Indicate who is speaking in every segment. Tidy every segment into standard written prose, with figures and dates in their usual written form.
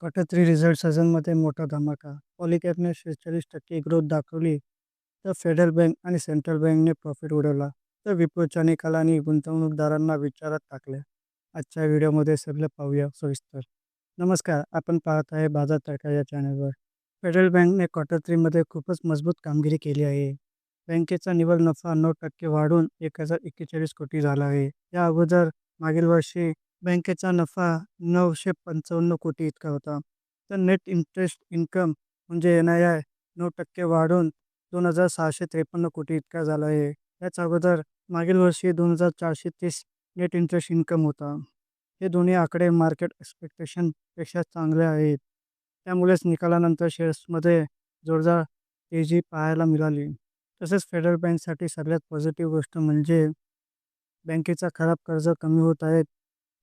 Speaker 1: Quarter three result सीझनमध्ये मोठा धमाका. पॉलिकॅबने 46% ग्रोथ दाखवली, तर फेडरल बँक आणि सेंट्रल बँकने प्रॉफिट उडवला. तर विप्रोच्या निकालांनी गुंतवणूकदारांना विचारात टाकले. आजच्या व्हिडिओमध्ये सगळं पाहूया सविस्तर. नमस्कार, आपण पाहत आहे बाजार तडका या चॅनलवर. फेडरल बँकने क्वार्टर थ्रीमध्ये खूपच मजबूत कामगिरी केली आहे. बँकेचा निव्वळ नफा 9% वाढून 1041 कोटी झाला आहे. या अगोदर मागील वर्षी बँकेचा नफा 955 कोटी इतका होता. तर नेट इंटरेस्ट इन्कम म्हणजे NII 9% वाढून 2,653 कोटी इतका झाला आहे. याच अगोदर मागील वर्षी 2,430 नेट इंटरेस्ट इन्कम होता. हे दोन्ही आकडे मार्केट एक्सपेक्टेशनपेक्षा चांगले आहेत. त्यामुळेच निकालानंतर शेअर्समध्ये जोरदार तेजी पाहायला मिळाली. तसेच फेडरल बँकसाठी सगळ्यात पॉझिटिव्ह गोष्ट म्हणजे बँकेचा खराब कर्ज कमी होत आहे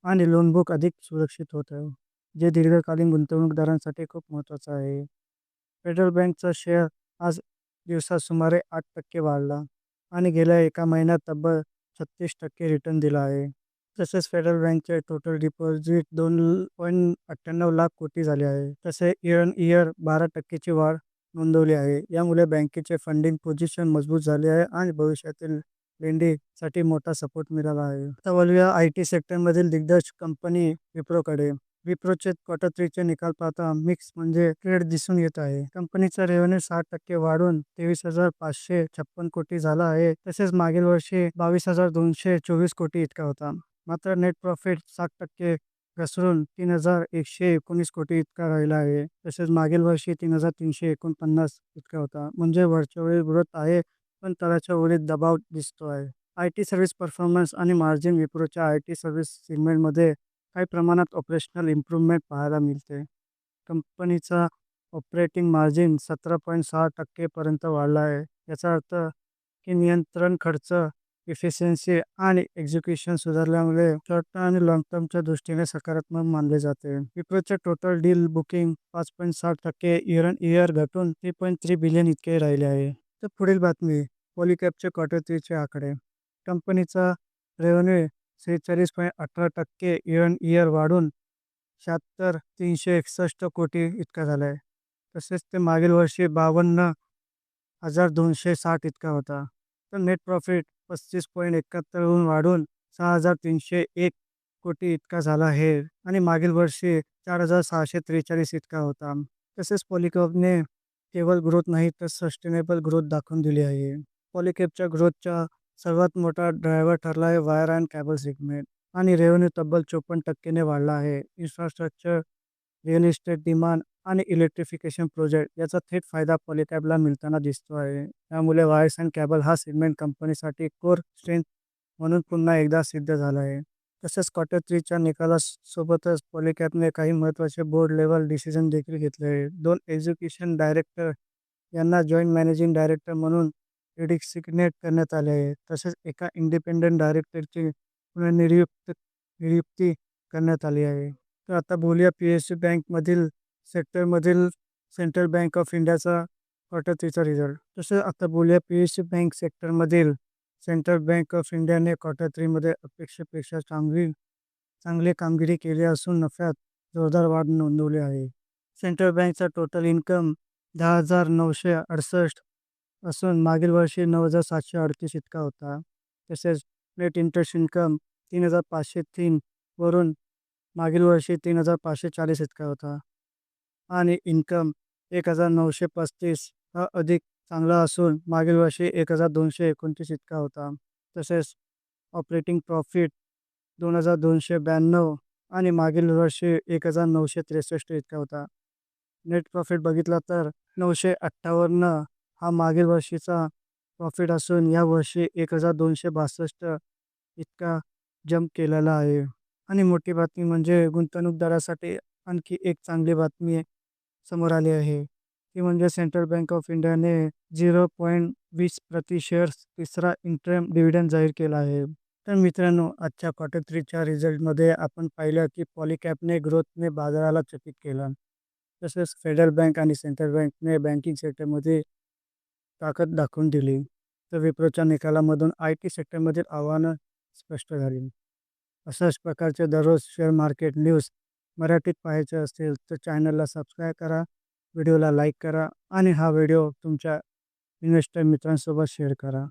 Speaker 1: आणि लोन बुक अधिक सुरक्षित होत आहे, जे दीर्घकालीन गुंतवणूकदारांसाठी खूप महत्त्वाचं आहे. फेडरल बँकचा शेअर आज दिवसात सुमारे 8% वाढला आणि गेल्या एका महिन्यात तब्बल 36% रिटर्न दिला आहे. तसेच फेडरल बँकचे टोटल डिपॉझिट 2.98 लाख कोटी झाले आहे. तसे इयर ऑन इयर 12%ची वाढ नोंदवली आहे. यामुळे बँकेचे फंडिंग पोझिशन मजबूत झाले आहे आणि भविष्यातील लेंडीसाठी मोठा सपोर्ट मिळाला आहे. आता वळूया IT सेक्टरमधील दिग्गज कंपनी विप्रोकडे. विप्रोचे क्वार्टर थ्रीचे निकाल पाहता मिक्स म्हणजे ट्रेड दिसून येत आहे. कंपनीचा रेव्हेन्यू 60% वाढून 23,556 कोटी झाला आहे. तसेच मागील वर्षी 22,224 कोटी इतका होता. मात्र नेट प्रॉफिट 60% घसरून 3,119 कोटी इतका राहिला आहे. तसेच मागील वर्षी 3,349 इतका होता. म्हणजे वरच्या वेळी ग्रोथ आहे, पण तळाच्या ओळीत दबाव दिसतो आहे. IT सर्व्हिस परफॉर्मन्स आणि मार्जिन विप्रोच्या IT सर्व्हिस सेगमेंटमध्ये काही प्रमाणात ऑपरेशनल इम्प्रूव्हमेंट पाहायला मिळते. कंपनीचा ऑपरेटिंग मार्जिन 17.6% पर्यंत वाढला आहे. याचा अर्थ की नियंत्रण खर्च, इफिशियन्सी आणि एक्झिक्युशन सुधारल्यामुळे शॉर्ट टर्म आणि लाँग टर्मच्या दृष्टीने सकारात्मक मानले जाते. विप्रोचे total deal booking 5.7% year on year घटून 3.3 बिलियन इतके राहिले आहे. तर पुढील बातमी, पॉलिकॅबचे क्वार्टर थ्रीचे आकडे. कंपनीचा रेव्हेन्यू 46.18% इयर ऑन इयर वाढून 76,361 कोटी इतका झाला आहे. तसेच ते मागील वर्षी 52,260 इतका होता. तर नेट प्रॉफिट 35.71 हून वाढून 6,301 कोटी इतका झाला आहे आणि मागील वर्षी 4,643 इतका होता. तसेच पॉलिकॅबने केवळ ग्रोथ नाही तर सस्टेनेबल ग्रोथ दाखवून दिली आहे. पॉलिकॅबच्या ग्रोथचा सर्वात मोठा ड्रायव्हर ठरला आहे वायर अँड केबल सेगमेंट आणि रेव्हेन्यू तब्बल 54% वाढला आहे. इन्फ्रास्ट्रक्चर, रिअल इस्टेट डिमांड आणि इलेक्ट्रिफिकेशन प्रोजेक्ट याचा थेट फायदा पॉलिकॅबला मिळताना दिसतो आहे. त्यामुळे वायर्स अँड केबल हा सेगमेंट कंपनीसाठी कोर स्ट्रेंथ म्हणून पुन्हा एकदा सिद्ध झाला आहे. तसेच क्वार्टर थ्रीच्या निकालासोबतच पॉलिकॅबने काही महत्त्वाचे बोर्ड लेवल डिसिजन देखील घेतले आहे. 2 एक्झिक्युटिव्ह डायरेक्टर यांना जॉईंट मॅनेजिंग डायरेक्टर म्हणून डेसिग्नेट करण्यात आले आहे. तसेच एका इंडिपेंडंट डायरेक्टरची नियुक्ती करण्यात आली आहे. तर आता बोलूया PSU बँकमधील सेक्टरमधील सेंट्रल बँक ऑफ इंडियाचा क्वार्टर थ्रीचा रिझल्ट. तसं आता बोलूया PSU बँक सेक्टरमधील सेंट्रल बँक ऑफ इंडियाने क्वार्टर थ्रीमध्ये अपेक्षेपेक्षा चांगली कामगिरी केली असून नफ्यात जोरदार वाढ नोंदवली आहे. सेंट्रल बँकचा टोटल इन्कम 10,968 असून मागील वर्षी 9,738 इतका होता. तसेच नेट इंटरेस्ट इन्कम 3,503 वरून मागील वर्षी 3,540 इतका होता आणि इन्कम 1,935 हा अधिक चांगला असून मागील वर्षी 1,229 इतका होता. तसेच ऑपरेटिंग प्रॉफिट 2,292 आणि मागील वर्षी 1,963 इतका होता. नेट प्रॉफिट बघितला तर 958 हा मागील वर्षीचा प्रॉफिट असून या वर्षी 1,262 इतका जंप केलेला आहे. आणि मोठी बातमी म्हणजे गुंतवणूकदारासाठी आणखी एक चांगली बातमी समोर आली आहे. ती म्हणजे सेंट्रल बँक ऑफ इंडियाने 0.20 प्रति शेअर्स तिसरा इंटरिम डिव्हिडंड जाहीर केला आहे. तर मित्रांनो, आजच्या क्वार्टर थ्रीच्या रिझल्टमध्ये आपण पाहिलं की पॉलिकॅबने ग्रोथने बाजाराला चकित केलं. तसेच फेडरल बँक आणि सेंट्रल बँकने बँकिंग सेक्टरमध्ये ताकद दाखवून दिली. तर विप्रोच्या निकालामधून IT सेक्टरमधील आव्हानं स्पष्ट झाली. अशाच प्रकारचे दररोज शेअर मार्केट न्यूज मराठीत पाहायचे असेल तर चॅनलला सबस्क्राईब करा, व्हिडिओला लाईक करा आणि हा व्हिडिओ तुमच्या इन्व्हेस्टर मित्रांसोबत शेअर करा.